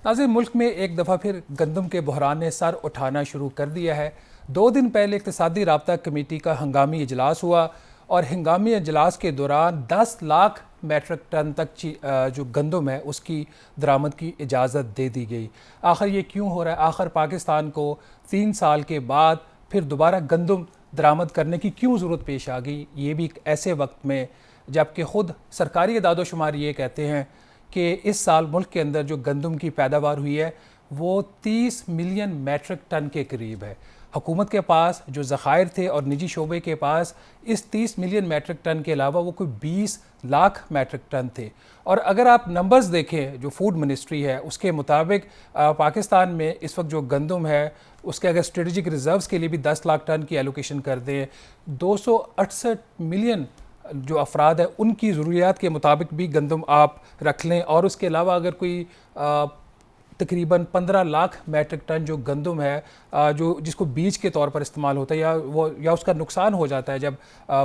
नाज़रीन, मुल्क में एक दफ़ा फिर गंदम के बहरान ने सर उठाना शुरू कर दिया है। 2 दिन पहले इक़्तिसादी राब्ता कमेटी का हंगामी इजलास हुआ और हंगामी इजलास के दौरान 10 लाख मेट्रिक टन तक जो गंदम है उसकी दरामद की इजाज़त दे दी गई। आखिर ये क्यों हो रहा है? आखिर पाकिस्तान को 3 साल के बाद फिर दोबारा गंदम दरामद करने की क्यों ज़रूरत पेश आ गई? ये भी एक ऐसे वक्त में जबकि ख़ुद सरकारी इदादोशुमार ये कहते हैं कि इस साल मुल्क के अंदर जो गंदम की पैदावार हुई है वो 30 मिलियन मेट्रिक टन के करीब है। हुकूमत के पास जो ज़खायर थे और निजी शोबे के पास इस 30 मिलियन मेट्रिक टन के अलावा वो कोई 20 लाख मेट्रिक टन थे। और अगर आप नंबर्स देखें जो फूड मिनिस्ट्री है उसके मुताबिक पाकिस्तान में इस वक्त जो गंदम है उसके अगर स्ट्रेटजिक रिजर्व्स के लिए भी 10 लाख टन की एलोकेशन कर दें, 268 मिलियन जो अफराद है उनकी ज़रूरियात के मुताबिक भी गंदम आप रख लें और उसके अलावा अगर कोई तकरीबन 15 लाख मेट्रिक टन जो गंदम है जो जिसको बीज के तौर पर इस्तेमाल होता है या उसका नुकसान हो जाता है जब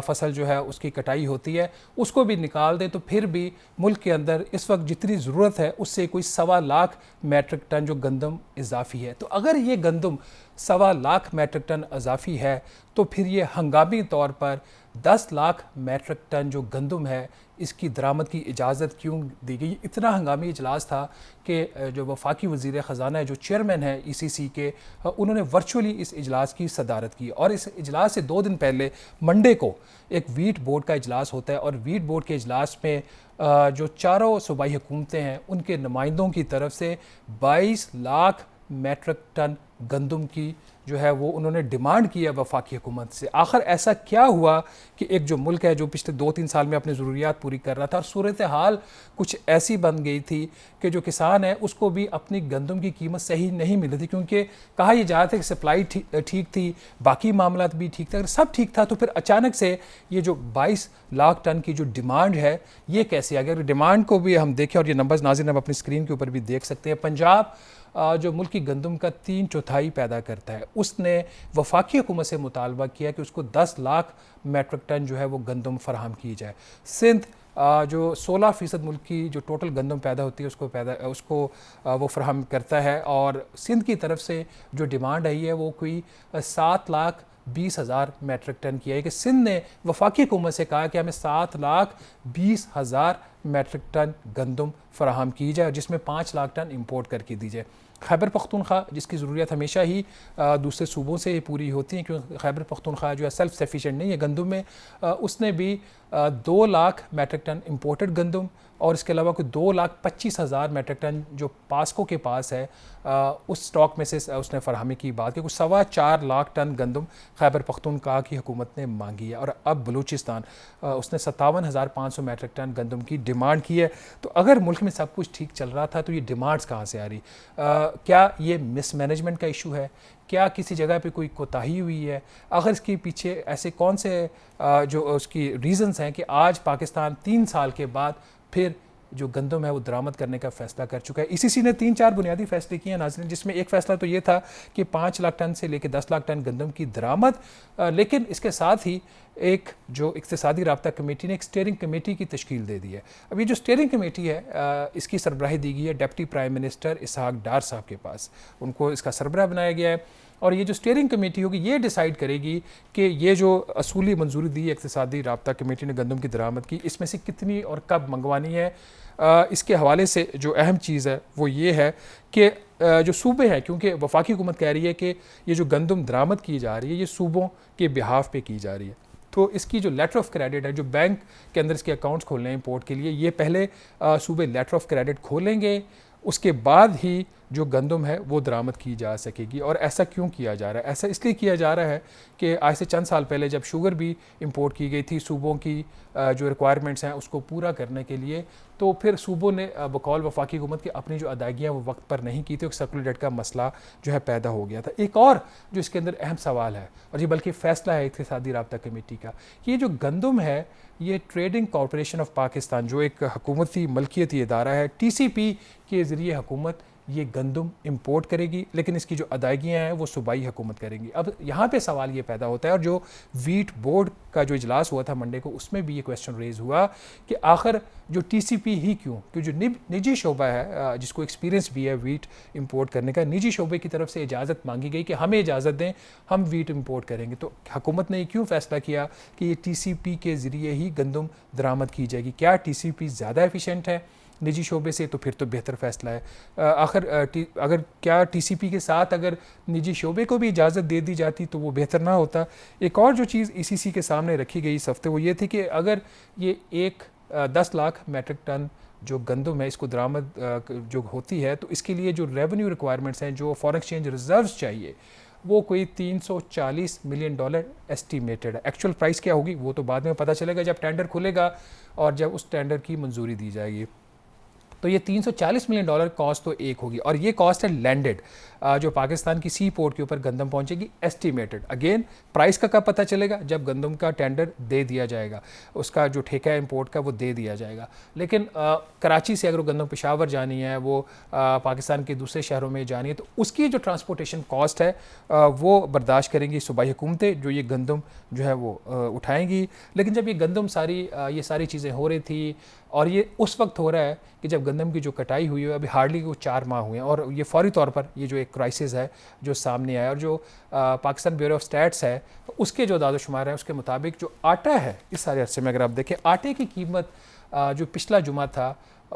फसल जो है उसकी कटाई होती है, उसको भी निकाल दें तो फिर भी मुल्क के अंदर इस वक्त जितनी ज़रूरत है उससे कोई 1.25 लाख मेट्रिक टन जो गंदम इजाफ़ी है। तो अगर ये गंदम 1.25 लाख मेट्रिक टन इजाफ़ी है तो फिर ये हंगामी तौर पर 10 लाख मेट्रिक टन जो गंदम है इसकी दरामद की इजाज़त क्यों दी गई? इतना हंगामी इजलास था कि जो वफाकी वज़ीर ख़जाना है जो चेयरमैन है ECC के, उन्होंने वर्चुअली इस इजलास की सदारत की। और इस इजलास से 2 दिन पहले मंडे को एक वीट बोर्ड का इजलास होता है और वीट बोर्ड के इजलास में जो चारों सूबाई हुकूमतें हैं उनके नुमाइंदों की तरफ से 22 लाख मेट्रिक टन गंदम की जो है वो उन्होंने डिमांड की है वफाकी हुकूमत से। आखिर ऐसा क्या हुआ कि एक जो मुल्क है जो पिछले 2-3 साल में अपनी ज़रूरियात पूरी कर रहा था और सूरत हाल कुछ ऐसी बन गई थी कि जो किसान है उसको भी अपनी गंदम की कीमत सही नहीं मिल रही थी, क्योंकि कहा यह जा रहा था कि सप्लाई ठीक थी, बाकी मामला भी ठीक था। अगर सब ठीक था तो फिर अचानक से ये जो 22 लाख टन की जो डिमांड है ये कैसे आ गया? अगर डिमांड को भी हम देखें और ये नंबर्स नाज़रीन हम अपनी स्क्रीन के ऊपर भी देख सकते हैं, पंजाब जो मुल्क की गंदम का 3/4 पैदा करता है उसने वफाकी हुकूमत से मुतालबा किया कि उसको 10 लाख मेट्रिक टन जो है वो गंदम फराहम की जाए। सिंध जो 16% मुल्क की जो टोटल गंदम पैदा होती है उसको वो फराहम करता है और सिंध की तरफ से जो डिमांड आई है वो कोई 7,20,000 मेट्रिक टन की है कि सिंध ने वफाकी हुकूमत से कहा कि हमें 7,20,000 मेट्रिक टन गंदम फराहम की जाए जिसमें 5 लाख टन इंपोर्ट करके दी जाए। खैबर पख्तूनख्वा जिसकी ज़रूरत हमेशा ही दूसरे सूबों से पूरी होती है क्योंकि खैबर पख्तूनख्वा जो है सेल्फ सफिशेंट नहीं है गंदम में, उसने भी 2 लाख मेट्रिक टन इंपोर्टेड गंदम और इसके अलावा कोई 2,25,000 मेट्रिक टन जो पास्को के पास है उस स्टॉक में से उसने फरहमी की बात की। कुछ 4.25 लाख टन गंदम खैबर पख्तूनख्वा की हुकूमत ने मांगी है और अब बलूचिस्तान उसने 57,500 मेट्रिक टन गंदम की डिमांड की है। तो अगर मुल्क में सब कुछ ठीक चल रहा था तो ये डिमांड्स कहाँ से आ रही? क्या ये मिसमैनेजमेंट का इशू है? क्या किसी जगह पे कोई कोताही हुई है? अगर इसके पीछे ऐसे कौन से जो उसकी रीज़न्स हैं कि आज पाकिस्तान 3 साल के बाद फिर जो गंदम है वो दरामद करने का फ़ैसला कर चुका है? ECC ने 3-4 बुनियादी फ़ैसले किए हैं नाज़रीन, जिसमें एक फ़ैसला तो ये था कि 5 लाख टन से लेकर 10 लाख टन गंदम की दरामद, लेकिन इसके साथ ही एक जो इक़्तिसादी राब्ता कमेटी ने एक स्टीयरिंग कमेटी की तश्कील दे दी है। अब ये जो स्टीयरिंग कमेटी है इसकी सरबराही दी गई है डिप्टी प्राइम मिनिस्टर इसहाक डार साहब के पास, उनको इसका सरबराह बनाया गया है और ये जो स्टीयरिंग कमेटी होगी ये डिसाइड करेगी कि ये जो असूली मंजूरी दी है इक़्तिसादी राब्ता कमेटी ने गंदम की दरामद की इसमें से कितनी और कब मंगवानी है। इसके हवाले से जो अहम चीज़ है वो ये है कि जो सूबे हैं, क्योंकि वफाकी हुकूमत कह रही है कि ये जो गंदम दरामद की जा रही है ये सूबों के बिहाफ पे की जा रही है, तो इसकी जो लेटर ऑफ क्रेडिट है जो बैंक के अंदर इसके अकाउंट्स खोलने हैं इंपोर्ट के लिए, ये पहले सूबे लेटर ऑफ क्रेडिट खोलेंगे, उसके बाद ही जो गंदम है वो दरामद की जा सकेगी। और ऐसा क्यों किया जा रहा है? ऐसा इसलिए किया जा रहा है कि आज से चंद साल पहले जब शुगर भी इंपोर्ट की गई थी सूबों की जो रिक्वायरमेंट्स हैं उसको पूरा करने के लिए, तो फिर सूबों ने बकौल वफाकी हुकूमत की अपनी जो अदायगियाँ वो वक्त पर नहीं की थी, एक सर्कुलर डेट का मसला जो है पैदा हो गया था। एक और जो इसके अंदर अहम सवाल है और ये बल्कि फ़ैसला है इक़्तिसादी राब्ता कमेटी का कि ये जो गंदम है ये ट्रेडिंग कॉरपोरेशन ऑफ पाकिस्तान जो एक हुकूमती मलकियती इदारा है TCP के ज़रिए हुकूमत ये गंदम इंपोर्ट करेगी, लेकिन इसकी जो अदायगियाँ हैं वो सूबाई हुकूमत करेंगी। अब यहाँ पे सवाल ये पैदा होता है, और जो वीट बोर्ड का जो इजलास हुआ था मंडे को, उसमें भी ये क्वेश्चन रेज हुआ कि आखिर जो टीसीपी ही क्यों, कि जो निजी शोबा है जिसको एक्सपीरियंस भी है वीट इंपोर्ट करने का, निजी शोबे की तरफ से इजाज़त मांगी गई कि हमें इजाज़त दें, हम वीट इंपोर्ट करेंगे। तो हुकूमत ने क्यों फ़ैसला किया कि ये टीसीपी के ज़रिए ही गंदम दरामद की जाएगी? क्या टीसीपी ज़्यादा एफिशिएंट है निजी शोबे से? तो फिर तो बेहतर फ़ैसला है। आखिर अगर क्या टीसीपी के साथ अगर निजी शोबे को भी इजाज़त दे दी जाती तो वो बेहतर ना होता? एक और जो चीज़ ईसीसी के सामने रखी गई इस हफ्ते वो ये थी कि अगर ये 10 लाख मेट्रिक टन जो गंदम है इसको दरामद जो होती है, तो इसके लिए जो रेवेन्यू रिक्वायरमेंट्स हैं, जो फॉरेन एक्सचेंज रिजर्व्स चाहिए, वो कोई $340 मिलियन एस्टिमेटेड है। एक्चुअल प्राइस क्या होगी वो तो बाद में पता चलेगा जब टेंडर खुलेगा और जब उस टेंडर की मंजूरी दी जाएगी। तो ये $340 मिलियन कॉस्ट तो एक होगी, और ये कॉस्ट है लैंडेड, जो पाकिस्तान की सी पोर्ट के ऊपर गंदम पहुंचेगी, एस्टिमेटेड। अगेन प्राइस का कब पता चलेगा? जब गंदम का टेंडर दे दिया जाएगा, उसका जो ठेका है इंपोर्ट का वो दे दिया जाएगा। लेकिन कराची से अगर गंदम पेशावर जानी है, वो पाकिस्तान के दूसरे शहरों में जानी है, तो उसकी जो ट्रांसपोर्टेशन कॉस्ट है वो बर्दाश्त करेंगी सूबाई हुकूमतें, जो ये गंदम जो है वो उठाएंगी। लेकिन जब ये गंदम ये सारी चीज़ें हो रही थी, और ये उस वक्त हो रहा है कि जब गंदम की जो कटाई हुई है, अभी हार्डली वो 4 माह हुए हैं, और ये फौरी तौर पर ये जो एक क्राइसिस है जो सामने आया, और जो पाकिस्तान ब्यूरो ऑफ स्टैट्स है उसके जो दादोशुमार हैं उसके मुताबिक जो आटा है इस सारे अरसे में, अगर आप देखें आटे की कीमत जो पिछला जुमा था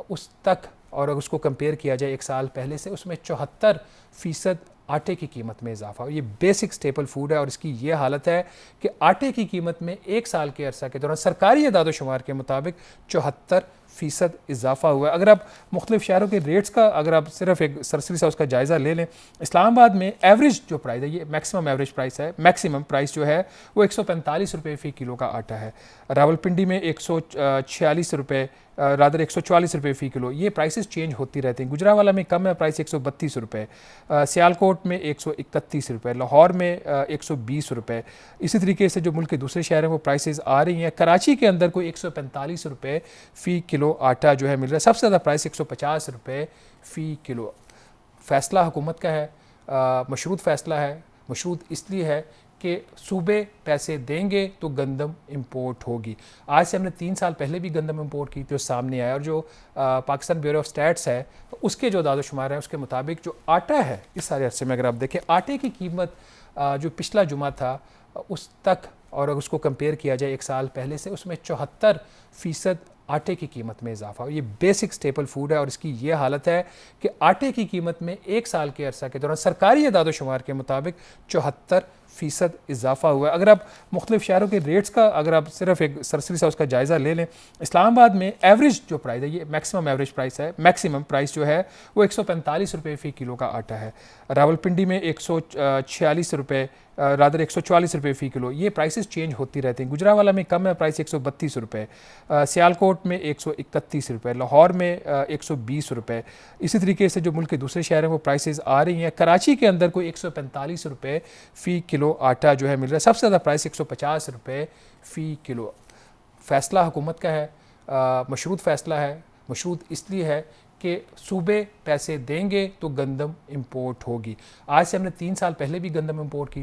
उस तक, और अगर उसको कंपेयर किया जाए 1 साल पहले से, उसमें 74% आटे की कीमत में इजाफा। ये बेसिक स्टेपल फूड है, और इसकी ये हालत है कि आटे की कीमत में 1 साल के अरसा के दौरान सरकारी दादोशुमार के मुताबिक 74% इजाफा हुआ है। अगर आप मुख्तलिफ शहरों के रेट्स का अगर आप सिर्फ एक सरसरी सा उसका जायज़ा ले लें, इस्लामाबाद में एवरेज जो प्राइस है, ये मैक्सिमम एवरेज प्राइस है, मैक्सिमम प्राइस जो है वो 145 रुपये फ़ी किलो का आटा है। रावलपिंडी में 146 रुपये, रादर 144 रुपये फ़ी किलो। ये प्राइसेस चेंज होती रहती हैं। गुजरावाला में कम है प्राइस 132 रुपये, सियालकोट में 131 रुपये, लाहौर में 120 रुपये। इसी तरीके से जो मुल्क के दूसरे शहर हैं वो प्राइसेस आ रही हैं। कराची के अंदर कोई 145 रुपये फ़ी किलो आटा जो है मिल रहा है। सबसे ज़्यादा प्राइस 150 रुपये फ़ी किलो। फ़ैसला हुकूमत का है, मशरूत फ़ैसला है। मशरूत इसलिए है कि सूबे पैसे देंगे तो गंदम इंपोर्ट होगी। आज से हमने 3 साल पहले भी गंदम इंपोर्ट की जो सामने आया, और जो पाकिस्तान ब्यूरो ऑफ स्टैट्स है उसके जो दादोशुमार हैं उसके मुताबिक जो आटा है इस सारे अरसे में, अगर आप देखें आटे की कीमत जो पिछला जुमा था उस तक, और अगर उसको कंपेयर किया जाए 1 साल पहले से, उसमें 74% आटे की कीमत में इजाफा। ये बेसिक स्टेपल फूड है, और इसकी ये हालत है कि आटे की कीमत में 1 साल के अरसा के दौरान सरकारी दादोशुमार के मुताबिक 74% इजाफा हुआ है। अगर आप मुख्तलिफ शहरों के रेट्स का अगर आप सिर्फ एक सरसरी सा उसका जायज़ा ले लें, इस्लामाबाद में एवरेज जो प्राइस है, ये मैक्सिमम एवरेज प्राइस है, मैक्सिमम प्राइस जो है वो 145 रुपये फ़ी किलो का आटा है। रावलपिंडी में 146 रुपये, रादर 144 रुपये फ़ी किलो। ये प्राइसेस चेंज होती रहती हैं। गुजरावाला में कम है प्राइस 132 रुपये, सियालकोट में 131 रुपये, लाहौर में 120 रुपये। इसी तरीके से जो मुल्क के दूसरे शहर हैं वो प्राइसेस आ रही हैं। कराची के अंदर कोई 145 रुपये फ़ी किलो आटा जो है मिल रहा है। सबसे ज़्यादा प्राइस 150 रुपये फ़ी किलो। फ़ैसला हुकूमत का है, मशरूत फ़ैसला है। मशरूत इसलिए है कि सूबे पैसे देंगे तो गंदम इंपोर्ट होगी। आज से हमने 3 साल पहले भी गंदम इंपोर्ट की